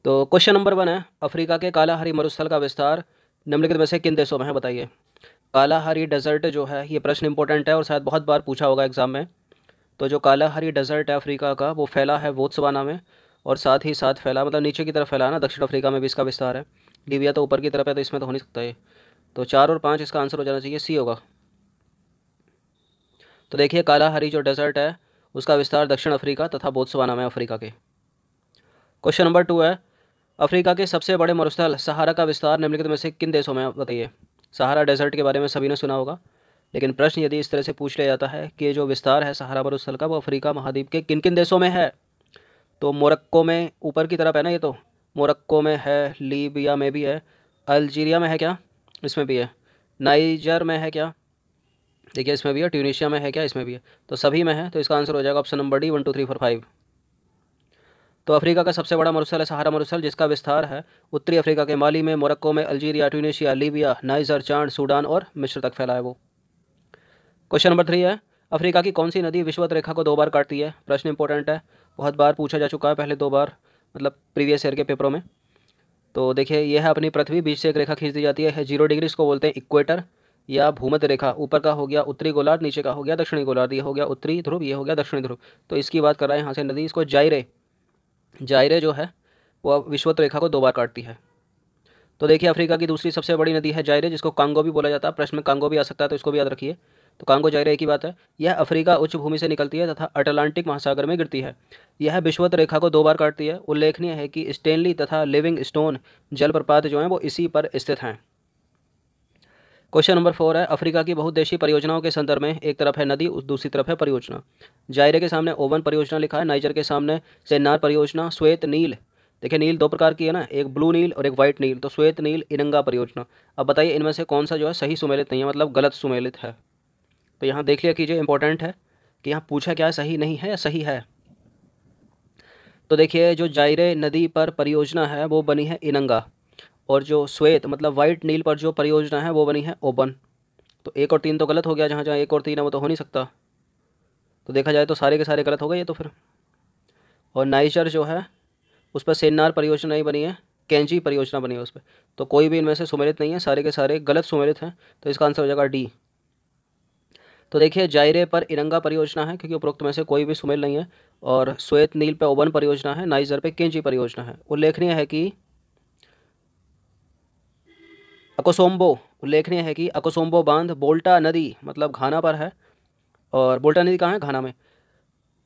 तो question number 1 है, Africa के कालाहारी मरुस्थल का विस्तार निम्नलिखित में से किन देशों में है, बताइए। कालाहारी डेजर्ट जो है ये प्रश्न इंपॉर्टेंट है और शायद बहुत बार पूछा होगा एग्जाम में। तो जो कालाहारी डेजर्ट है अफ्रीका का वो फैला है बोत्सवाना में, और साथ ही साथ फैला मतलब नीचे की तरफ फैला है ना, दक्षिण अफ्रीका में भी इसका विस्तार है। लीबिया तो ऊपर की तरफ है, तो इसमें तो हो नहीं सकता ये। तो 4 और 5 इसका आंसर हो जाना चाहिए, सी होगा। तो देखिए कालाहारी जो डेजर्ट है उसका विस्तार दक्षिण अफ्रीका तथा बोत्सवाना में अफ्रीका के। क्वेश्चन नंबर 2 है, अफ्रीका के सबसे बड़े मरुस्थल सहारा का विस्तार निम्नलिखित में से किन देशों में है, बताइए। सहारा डेजर्ट के बारे में सभी ने सुना होगा, लेकिन प्रश्न यदि इस तरह से पूछ लिया जाता है कि जो विस्तार है सहारा मरुस्थल का वो अफ्रीका महाद्वीप के किन किन देशों में है, तो मोरक्को में ऊपर की तरफ है ना, ये तो मोरक्को में है, लीबिया में भी है, अल्जीरिया में है क्या, इसमें भी है, नाइजर में है क्या, देखिए इसमें भी है, ट्यूनीशिया में है क्या, इसमें भी है, तो सभी में है। तो इसका आंसर हो जाएगा ऑप्शन नंबर डी, 1 2 3 4 5। तो अफ्रीका का सबसे बड़ा मरुस्थल है सहारा मरुस्थल, जिसका विस्तार है उत्तरी अफ्रीका के माली में, मोरक्को में, अल्जीरिया, ट्यूनीशिया, लीबिया, नाइजर, चाड, सूडान और मिस्र तक फैला है वो। क्वेश्चन नंबर 3 है, अफ्रीका की कौन सी नदी विषुवत रेखा को 2 बार काटती है, प्रश्न इंपॉर्टेंट है, बहुत बार पूछा जा चुका है, पहले 2 बार मतलब प्रीवियस ईयर के पेपरों में। तो देखिए यह है अपनी पृथ्वी, बीच से एक रेखा खींच दी जाती है 0 डिग्री, इसको बोलते हैं इक्वेटर या भूमध्य रेखा। ऊपर का हो गया उत्तरी गोलार्ध, नीचे का हो गया दक्षिणी गोलार्ध, ये हो गया उत्तरी ध्रुव, ये हो गया दक्षिणी ध्रुव। तो इसकी बात कर रहा है यहाँ से नदी, इसको जायरे, जायरे जो है वो विषुवत रेखा को 2 बार काटती है। तो देखिए अफ्रीका की दूसरी सबसे बड़ी नदी है जायरे, जिसको कांगो भी बोला जाता है, प्रश्न में कांगो भी आ सकता है, तो इसको भी याद रखिए। तो कांगो जायरे एक ही बात है। यह अफ्रीका उच्च भूमि से निकलती है तथा अटलांटिक महासागर में गिरती है। यह विषुवत रेखा को 2 बार काटती है। उल्लेखनीय है कि स्टेनली तथा लिविंग स्टोन जलप्रपात जो हैं वो इसी पर स्थित हैं। क्वेश्चन नंबर 4 है, अफ्रीका की बहुउद्देशीय परियोजनाओं के संदर्भ में एक तरफ है नदी, उस दूसरी तरफ है परियोजना। जायरे के सामने ओवन परियोजना लिखा है, नाइजर के सामने सेन्नार परियोजना, श्वेत नील, देखिए नील 2 प्रकार की है ना, एक ब्लू नील और एक वाइट नील, तो श्वेत नील इनंगा परियोजना। अब बताइए इनमें से कौन सा जो है सही सुमेलित नहीं है, मतलब गलत सुमेलित है। तो यहाँ देख लिया कीजिए, इंपॉर्टेंट है कि यहाँ पूछा क्या है, सही नहीं है या सही है। तो देखिए जो जायरे नदी पर परियोजना है वो बनी है इनंगा, और जो श्वेत मतलब वाइट नील पर जो परियोजना है वो बनी है ओबन। तो 1 और 3 तो गलत हो गया, जहाँ जहाँ 1 और 3 है वो तो हो नहीं सकता। तो देखा जाए तो सारे के सारे गलत हो गए ये तो फिर। और नाइजर जो है उस पर सेन्नार परियोजना नहीं बनी है, कैंची परियोजना बनी है उस पर। तो कोई भी इनमें से सुमेलित नहीं है, सारे के सारे गलत सुमेलित हैं। तो इसका आंसर हो जाएगा डी। तो देखिए जायरे पर इरंगा परियोजना है क्योंकि उपरोक्त में से कोई भी सुमेल नहीं है, और श्वेत नील पे ओबन परियोजना है, नाइजर पे कैंची परियोजना है। उल्लेखनीय है कि अकोसोम्बो, उल्लेखनीय है कि अकोसोम्बो बांध बोल्टा नदी मतलब घाना पर है, और बोल्टा नदी कहाँ है, घाना में।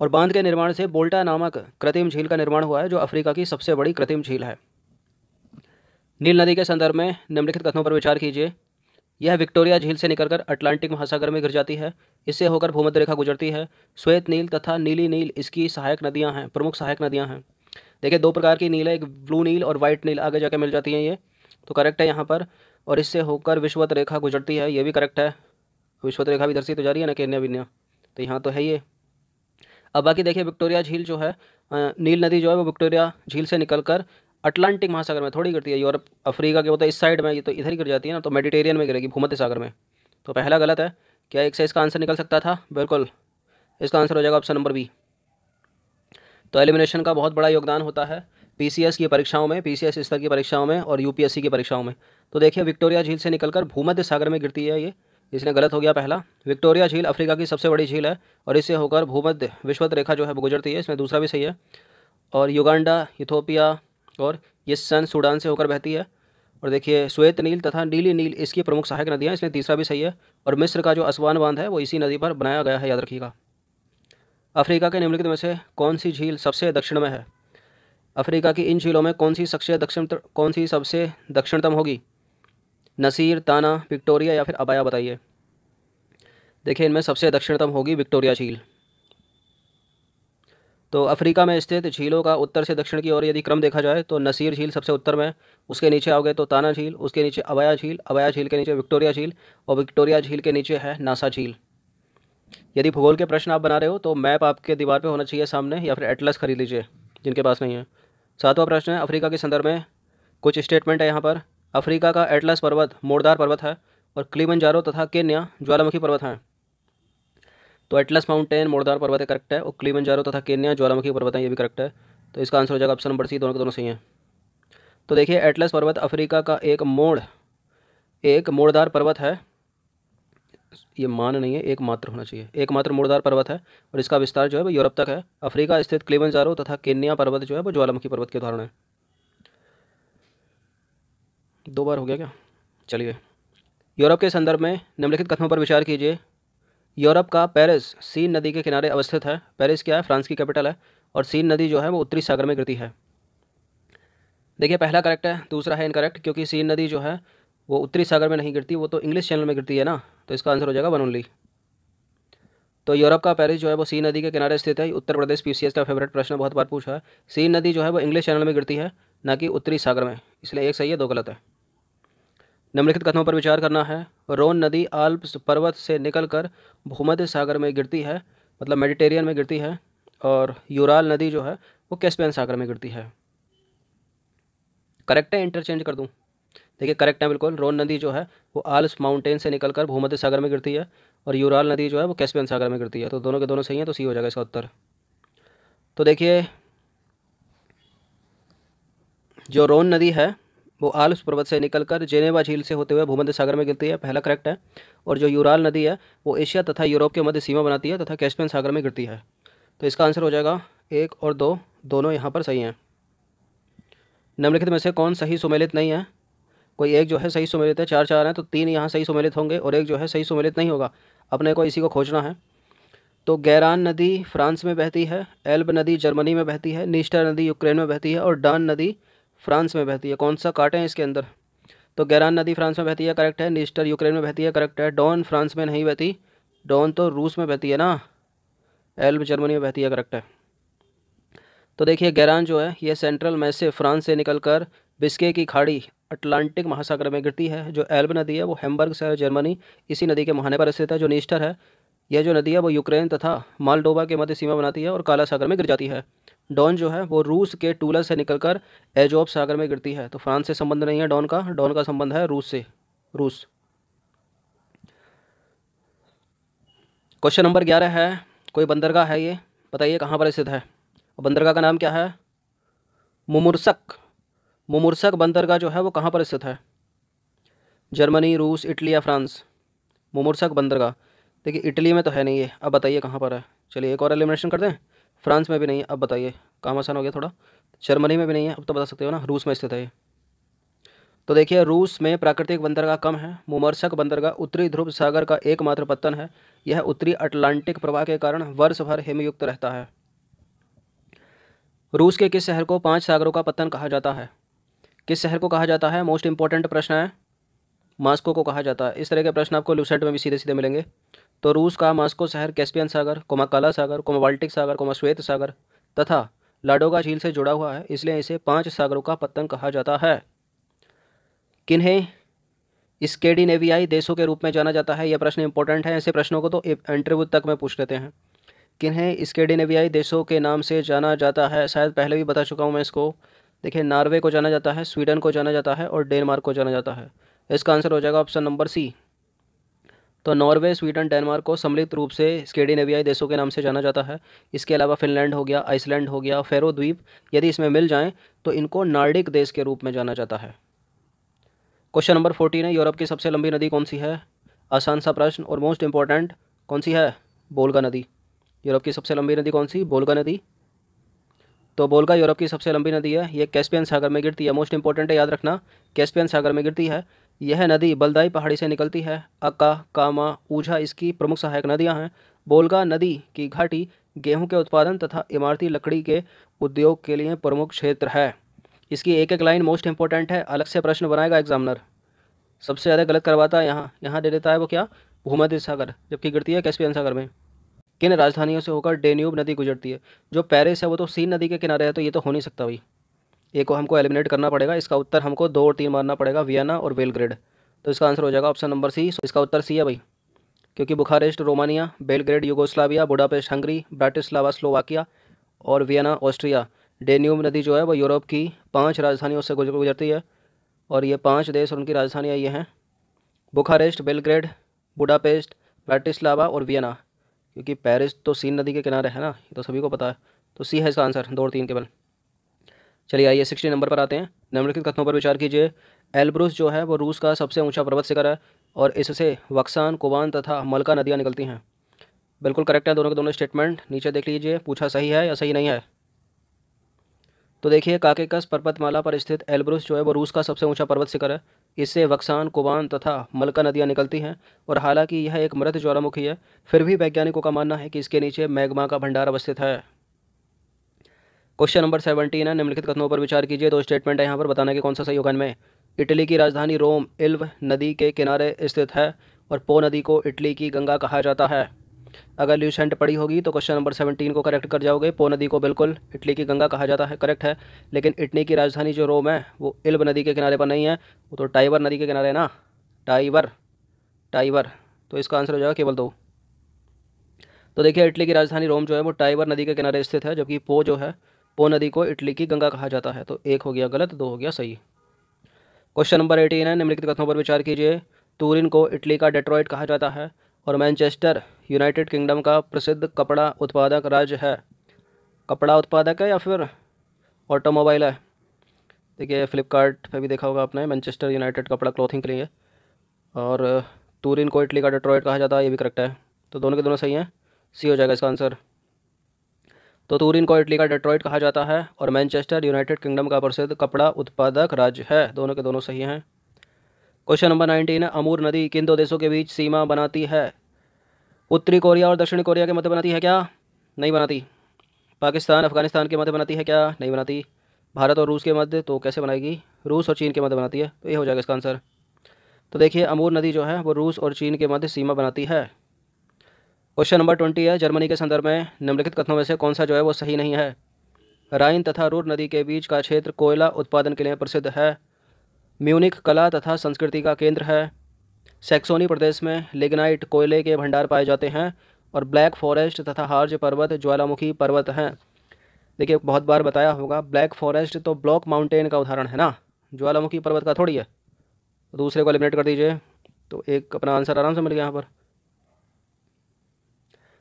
और बांध के निर्माण से बोल्टा नामक कृत्रिम झील का निर्माण हुआ है, जो अफ्रीका की सबसे बड़ी कृत्रिम झील है। नील नदी के संदर्भ में निम्नलिखित कथनों पर विचार कीजिए। यह विक्टोरिया झील से निकलकर अटलांटिक महासागर में गिर जाती है, इससे होकर भूमध्य रेखा गुजरती है। श्वेत नील तथा नीली नील इसकी सहायक नदियां हैं, प्रमुख सहायक नदियां हैं। देखिए 2 प्रकार की नील है, एक ब्लू नील और वाइट नील, आगे जाकर मिल जाती हैं ये, तो करेक्ट है यहाँ पर। और इससे होकर विषुवत रेखा गुजरती है, ये भी करेक्ट है। विषुवत रेखा भी इधर से तो जा रही है ना, केन्या विन्या, तो यहाँ तो है ये। अब बाकी देखिए विक्टोरिया झील जो है, नील नदी जो है वो विक्टोरिया झील से निकलकर अटलांटिक महासागर में थोड़ी गिरती है, यूरोप अफ्रीका के मतलब इस साइड में, ये तो इधर ही गिर जाती है ना, तो मेडिटेरियन में गिरेगी, भूमध्य सागर में। तो पहला गलत है। क्या एक से इसका आंसर निकल सकता था, बिल्कुल इसका आंसर हो जाएगा ऑप्शन नंबर बी। तो एलिमिनेशन का बहुत बड़ा योगदान होता है पीसीएस की परीक्षाओं में, पीसीएस स्तर की परीक्षाओं में और यूपीएससी की परीक्षाओं में। तो देखिए विक्टोरिया झील से निकलकर भूमध्य सागर में गिरती है ये, इसने गलत हो गया पहला। विक्टोरिया झील अफ्रीका की सबसे बड़ी झील है और इससे होकर भूमध्य विषुवत रेखा जो है वो गुजरती है, इसमें दूसरा भी सही है। और युगांडा, इथोपिया और ये सन सूडान से होकर बहती है। और देखिए श्वेत नील तथा नीली नील इसकी प्रमुख सहायक नदियाँ, इसमें तीसरा भी सही है। और मिस्र का जो असवान बांध है वो इसी नदी पर बनाया गया है, याद रखिएगा। अफ्रीका के निम्नलिखित में से कौन सी झील सबसे दक्षिण में है, अफ्रीका की इन झीलों में कौन सी सबसे दक्षिणतम होगी, नसीर, ताना, विक्टोरिया या फिर अबाया, बताइए। देखिए इनमें सबसे दक्षिणतम होगी विक्टोरिया झील। तो अफ्रीका में स्थित झीलों का उत्तर से दक्षिण की ओर यदि क्रम देखा जाए तो नसीर झील सबसे उत्तर में, उसके नीचे आओगे तो ताना झील, उसके नीचे अबाया झील, अबाया झील के नीचे विक्टोरिया झील, और विक्टोरिया झील के नीचे है नासा झील। यदि भूगोल के प्रश्न आप बना रहे हो तो मैप आपके दीवार पे होना चाहिए सामने, या फिर एटलस खरीद लीजिए जिनके पास नहीं है। 7वां प्रश्न है, अफ्रीका के संदर्भ में कुछ स्टेटमेंट है यहाँ पर। अफ्रीका का एटलस पर्वत मोड़दार पर्वत है, और क्लिमंजारो तथा केन्या ज्वालामुखी पर्वत हैं। तो एटलस माउंटेन मोड़दार पर्वत है, करेक्ट है, और क्लिमंजारो तथा केन्या ज्वालामुखी पर्वत है, ये भी करेक्ट है। तो इसका आंसर हो जाएगा ऑप्शन नंबर सी, दोनों के दोनों सही हैं। तो देखिए एटलस पर्वत अफ्रीका का एक मोड़दार पर्वत है। ये मान नहीं है, एकमात्र होना चाहिए, एकमात्र मोड़दार पर्वत है और इसका विस्तार जो है वो यूरोप तक है। अफ्रीका स्थित किलिमंजारो तथा केन्या पर्वत जो है वो ज्वालामुखी पर्वत के उदाहरण है। 2 बार हो गया क्या? चलिए, यूरोप के संदर्भ में निम्नलिखित कथनों पर विचार कीजिए। यूरोप का पेरिस सीन नदी के किनारे अवस्थित है। पेरिस क्या है? फ्रांस की कैपिटल है। और सीन नदी जो है वो उत्तरी सागर में गिरती है। देखिए पहला करेक्ट है, दूसरा है इनकरेक्ट, क्योंकि सीन नदी जो है वो उत्तरी सागर में नहीं गिरती, वो तो इंग्लिश चैनल में गिरती है ना, तो इसका आंसर हो जाएगा वन ओनली। तो यूरोप का पेरिस जो है वो सीन नदी के किनारे स्थित है। उत्तर प्रदेश पीसीएस का फेवरेट प्रश्न, बहुत बार पूछा है। सीन नदी जो है वो इंग्लिश चैनल में गिरती है, ना कि उत्तरी सागर में, इसलिए एक सही है, 2 गलत है। निम्नलिखित कथनों पर विचार करना है। रोन नदी आल्प्स पर्वत से निकलकर भूमध्य सागर में गिरती है, मतलब मेडिटेरियन में गिरती है। और यूराल नदी जो है वो कैस्पियन सागर में गिरती है। करेक्ट है, इंटरचेंज कर दूं? देखिए करेक्ट है बिल्कुल। रोन नदी जो है वो आल्प्स माउंटेन से निकलकर भूमध्य सागर में गिरती है और यूराल नदी जो है वो कैस्पियन सागर में गिरती है। तो दोनों के दोनों सही हैं, तो सी हो जाएगा इसका उत्तर। तो देखिए जो रोन नदी है वो आल्प्स पर्वत से निकलकर जेनेवा झील से होते हुए भूमध्य सागर में गिरती है, पहला करेक्ट है। और जो यूराल नदी है वो एशिया तथा यूरोप के मध्य सीमा बनाती है तथा कैस्पियन सागर में गिरती है। तो इसका आंसर हो जाएगा 1 और 2, दोनों यहाँ पर सही हैं। निम्नलिखित में से कौन सही सुमेलित नहीं है? कोई एक जो है सही सुमेलित है, 4 4 हैं, तो 3 यहाँ सही सुमेलित होंगे और एक जो है सही सुमेलित नहीं होगा। अपने को इसी को खोजना है। तो गैरान नदी फ्रांस में बहती है, एल्ब नदी जर्मनी में बहती है, नीस्टर नदी यूक्रेन में बहती है और डान नदी फ्रांस में बहती है। कौन सा काटें इसके अंदर? तो गैरान नदी फ्रांस में बहती है, करेक्ट है। नीस्टर यूक्रेन में बहती है, करेक्ट है। डॉन फ्रांस में नहीं बहती, डॉन तो रूस में बहती है ना। एल्ब जर्मनी में बहती है, करेक्ट है। तो देखिए गैरान जो है ये सेंट्रल में से फ्रांस से निकलकर बिस्के की खाड़ी अटलांटिक महासागर में गिरती है। जो एल्ब नदी है वो हैम्बर्ग शहर जर्मनी इसी नदी के मुहाने पर स्थित है। जो नीस्टर है यह जो नदी है वो यूक्रेन तथा मालडोवा के मध्य सीमा बनाती है और काला सागर में गिर जाती है। डॉन जो है वो रूस के टूला से निकलकर एजोब सागर में गिरती है। तो फ्रांस से संबंध नहीं है डॉन का, डॉन का संबंध है रूस से, रूस। क्वेश्चन नंबर 11 है, कोई बंदरगाह है, ये बताइए कहाँ पर स्थित है। बंदरगाह का नाम क्या है? मुमुर्सक। मुमुर्सक बंदरगाह जो है वो कहाँ पर स्थित है? जर्मनी, रूस, इटली या फ्रांस? मुमुर्सक बंदरगाह, देखिए इटली में तो है नहीं ये, अब बताइए कहाँ पर है। चलिए एक और एलिमिनेशन कर दें। फ्रांस में भी नहीं है, अब बताइए, काम आसान हो गया थोड़ा। जर्मनी में भी नहीं है, अब तो बता सकते हो ना, रूस में स्थित है ये। तो देखिए रूस में प्राकृतिक बंदरगाह कम है। मुमर्सक बंदरगाह उत्तरी ध्रुव सागर का एकमात्र पत्तन है। यह उत्तरी अटलांटिक प्रवाह के कारण वर्ष भर हिमयुक्त रहता है। रूस के किस शहर को 5 सागरों का पत्तन कहा जाता है? किस शहर को कहा जाता है? मोस्ट इंपॉर्टेंट प्रश्न है। मास्को को कहा जाता है। इस तरह के प्रश्न आपको लूसेंट में भी सीधे सीधे मिलेंगे। तो रूस का मास्को शहर कैस्पियन सागर, काला सागर, बाल्टिक सागर, श्वेत सागर तथा लाडोगा झील से जुड़ा हुआ है, इसलिए इसे 5 सागरों का पत्तन कहा जाता है। किन्हें स्कैंडिनेवियाई देशों के रूप में जाना जाता है? यह प्रश्न इंपॉर्टेंट है, ऐसे प्रश्नों को तो इंटरव्यू तक में पूछ लेते हैं। किन्हें स्कैंडिनेवियाई देशों के नाम से जाना जाता है? शायद पहले भी बता चुका हूँ मैं इसको। देखिए नॉर्वे को जाना जाता है, स्वीडन को जाना जाता है और डेनमार्क को जाना जाता है। इसका आंसर हो जाएगा ऑप्शन नंबर सी। तो नॉर्वे, स्वीडन, डेनमार्क को सम्मिलित रूप से स्कैंडिनेवियाई देशों के नाम से जाना जाता है। इसके अलावा फिनलैंड हो गया, आइसलैंड हो गया, फेरो द्वीप, यदि इसमें मिल जाएं तो इनको नॉर्डिक देश के रूप में जाना जाता है। क्वेश्चन नंबर 14 है, यूरोप की सबसे लंबी नदी कौन सी है? आसान सा प्रश्न और मोस्ट इंपॉर्टेंट, कौन सी है? बोल्गा नदी। यूरोप की सबसे लंबी नदी कौन सी? बोल्गा नदी। तो बोल्गा यूरोप की सबसे लंबी नदी है। ये कैस्पियन सागर में गिरती है, मोस्ट इंपॉर्टेंट है, याद रखना, कैस्पियन सागर में गिरती है। यह नदी बलदाई पहाड़ी से निकलती है। अक्का, कामा, ऊझा इसकी प्रमुख सहायक नदियां हैं। बोल्गा नदी की घाटी गेहूं के उत्पादन तथा इमारती लकड़ी के उद्योग के लिए प्रमुख क्षेत्र है। इसकी एक एक लाइन मोस्ट इंपॉर्टेंट है, अलग से प्रश्न बनाएगा एग्जामिनर। सबसे ज़्यादा गलत करवाता है यहाँ, यहाँ दे देता है वो क्या? भूमध्य सागर, जबकि गिरती है कैस्पियन सागर में। किन राजधानियों से होकर डेन्यूब नदी गुजरती है? जो पेरिस है वो तो सीन नदी के किनारे है, तो ये तो हो नहीं सकता भाई, एक को हमको एलिमिनेट करना पड़ेगा। इसका उत्तर हमको 2 और 3 मारना पड़ेगा, वियना और बेलग्रेड। तो इसका आंसर हो जाएगा ऑप्शन नंबर सी। इसका उत्तर सी है भाई, क्योंकि Bucharest Romania, Belgrade Yugoslavia, Budapest Hungary, Bratislava Slovakia और वियना ऑस्ट्रिया। डेन्यूब नदी जो है वो यूरोप की 5 राजधानियों से गुजरती है और ये 5 देश और उनकी राजधानियाँ ये हैं बुखारेस्ट, बेलग्रेड, बुडापेस्ट, ब्राटिस्लावा और वियना। क्योंकि पेरिस तो सीन नदी के किनारे है ना, ये तो सभी को पता है। तो सी है इसका आंसर, 2 और 3 केवल। चलिए आइए 60 नंबर पर आते हैं। निम्नलिखित कथनों पर विचार कीजिए। एल्ब्रुस जो है वो रूस का सबसे ऊंचा पर्वत शिखर है और इससे वक्सान, कुबान तथा मलका नदियाँ निकलती हैं। बिल्कुल करेक्ट है दोनों के दोनों स्टेटमेंट। नीचे देख लीजिए, पूछा सही है या सही नहीं है। तो देखिए, काकेकस पर्वतमाला पर स्थित एल्ब्रुस जो है वो रूस का सबसे ऊंचा पर्वत शिखर है। इससे वक्सान, कुबान तथा मलका नदियाँ निकलती हैं और हालांकि यह एक मृत ज्वालामुखी है, फिर भी वैज्ञानिकों का मानना है कि इसके नीचे मैग्मा का भंडार अवस्थित है। क्वेश्चन नंबर 17 है। निम्नलिखित कथनों पर विचार कीजिए। दो स्टेटमेंट है यहाँ पर, बताना कि कौन सा सही होगा इनमें। इटली की राजधानी रोम इल्व नदी के किनारे स्थित है और पो नदी को इटली की गंगा कहा जाता है। अगर ल्यूसेंट पढ़ी होगी तो क्वेश्चन नंबर 17 को करेक्ट कर जाओगे। पो नदी को बिल्कुल इटली की गंगा कहा जाता है, करेक्ट है। लेकिन इटली की राजधानी जो रोम है वो इल्ब नदी के किनारे पर नहीं है, वो तो टाइबर नदी के किनारे है ना। Tiber, Tiber. तो इसका आंसर हो जाएगा केवल दो। तो देखिए, इटली की राजधानी रोम जो है वो टाइबर नदी के किनारे स्थित है, जबकि पो जो है, पो नदी को इटली की गंगा कहा जाता है। तो एक हो गया गलत, दो हो गया सही। क्वेश्चन नंबर 18 है। निम्नलिखित कथनों पर विचार कीजिए। तुरिन को इटली का डेट्रॉइट कहा जाता है और मैनचेस्टर यूनाइटेड किंगडम का प्रसिद्ध कपड़ा उत्पादक राज्य है। कपड़ा उत्पादक है या फिर ऑटोमोबाइल है? देखिए, फ्लिपकार्ट पे भी देखा होगा आपने, मैनचेस्टर यूनाइटेड कपड़ा क्लॉथिंग के लिए। और तुरिन को इटली का डेट्रॉइट कहा जाता है, ये भी करेक्ट है। तो दोनों के दोनों सही हैं, सी हो जाएगा इसका आंसर। तो तुरिन को इटली का डेट्रॉइट कहा जाता है और मैनचेस्टर यूनाइटेड किंगडम का प्रसिद्ध कपड़ा उत्पादक राज्य है। दोनों के दोनों सही हैं। क्वेश्चन नंबर 19 है। अमूर नदी किन दो देशों के बीच सीमा बनाती है? उत्तरी कोरिया और दक्षिणी कोरिया के मध्य बनाती है क्या? नहीं बनाती। पाकिस्तान अफगानिस्तान के मध्य बनाती है क्या? नहीं बनाती। भारत और रूस के मध्य तो कैसे बनाएगी? रूस और चीन के मध्य बनाती है, तो ये हो जाएगा इसका आंसर। तो देखिए, अमूर नदी जो है वो रूस और चीन के मध्य सीमा बनाती है। क्वेश्चन नंबर 20 है। जर्मनी के संदर्भ में निम्नलिखित कथनों में से कौन सा जो है वो सही नहीं है? राइन तथा रूर नदी के बीच का क्षेत्र कोयला उत्पादन के लिए प्रसिद्ध है। म्यूनिख कला तथा संस्कृति का केंद्र है। सैक्सोनी प्रदेश में लिग्नाइट कोयले के भंडार पाए जाते हैं और ब्लैक फॉरेस्ट तथा हार्ज पर्वत ज्वालामुखी पर्वत हैं। देखिए, बहुत बार बताया होगा, ब्लैक फॉरेस्ट तो ब्लॉक माउंटेन का उदाहरण है ना, ज्वालामुखी पर्वत का थोड़ी है। तो दूसरे को एलिमिनेट कर दीजिए, तो एक अपना आंसर आराम से मिल गया यहाँ पर।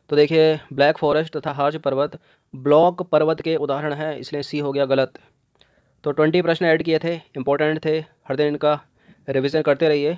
तो देखिए, ब्लैक फॉरेस्ट तथा हार्ज पर्वत ब्लॉक पर्वत के उदाहरण हैं, इसलिए सी हो गया गलत। तो 20 प्रश्न ऐड किए थे, इंपॉर्टेंट थे, हर दिन इनका रिवीजन करते रहिए।